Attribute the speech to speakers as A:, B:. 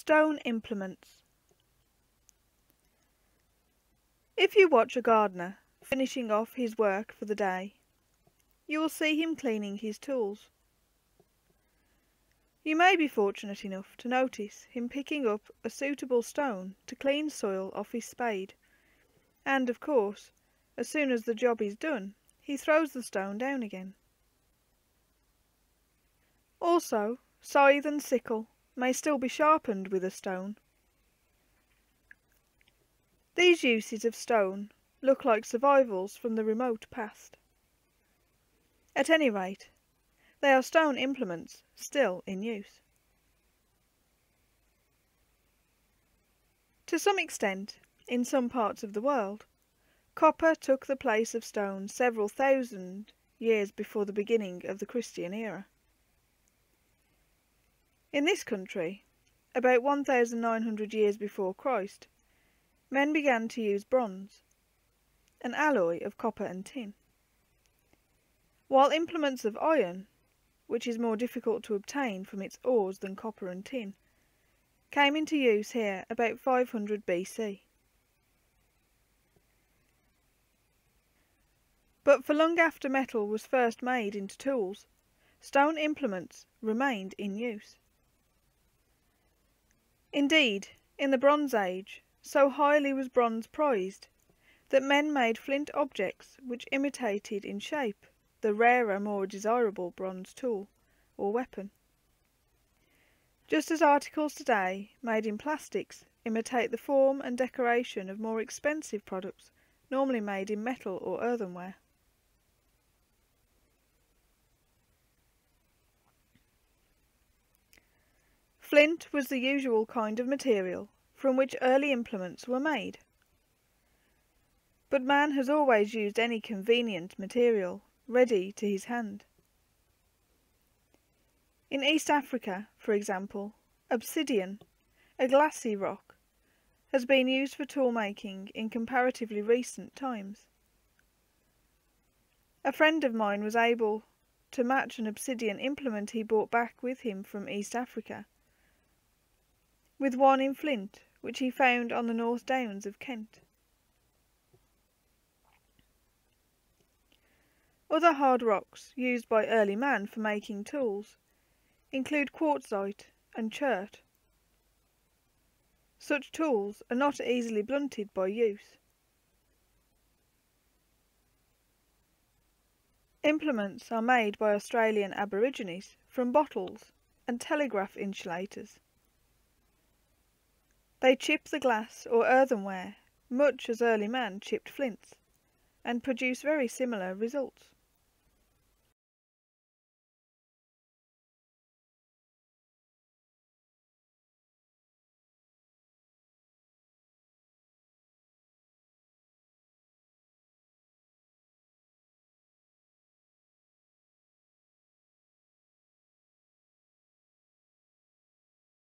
A: Stone implements. If you watch a gardener finishing off his work for the day, you will see him cleaning his tools. You may be fortunate enough to notice him picking up a suitable stone to clean soil off his spade, and of course, as soon as the job is done, he throws the stone down again. Also, scythe and sickle may still be sharpened with a stone. These uses of stone look like survivals from the remote past. At any rate, they are stone implements still in use. To some extent, in some parts of the world, copper took the place of stone several thousand years before the beginning of the Christian era. In this country, about 1,900 years before Christ, men began to use bronze, an alloy of copper and tin, while implements of iron, which is more difficult to obtain from its ores than copper and tin, came into use here about 500 BC. But for long after metal was first made into tools, stone implements remained in use. Indeed, in the Bronze Age, so highly was bronze prized, that men made flint objects which imitated in shape the rarer, more desirable bronze tool or weapon. Just as articles today made in plastics imitate the form and decoration of more expensive products normally made in metal or earthenware. Flint was the usual kind of material from which early implements were made. But man has always used any convenient material ready to his hand. In East Africa, for example, obsidian, a glassy rock, has been used for tool making in comparatively recent times. A friend of mine was able to match an obsidian implement he brought back with him from East Africa with one in flint which he found on the North Downs of Kent. Other hard rocks used by early man for making tools include quartzite and chert. Such tools are not easily blunted by use. Implements are made by Australian Aborigines from bottles and telegraph insulators. They chip the glass or earthenware much as early man chipped flints, and produce very similar results.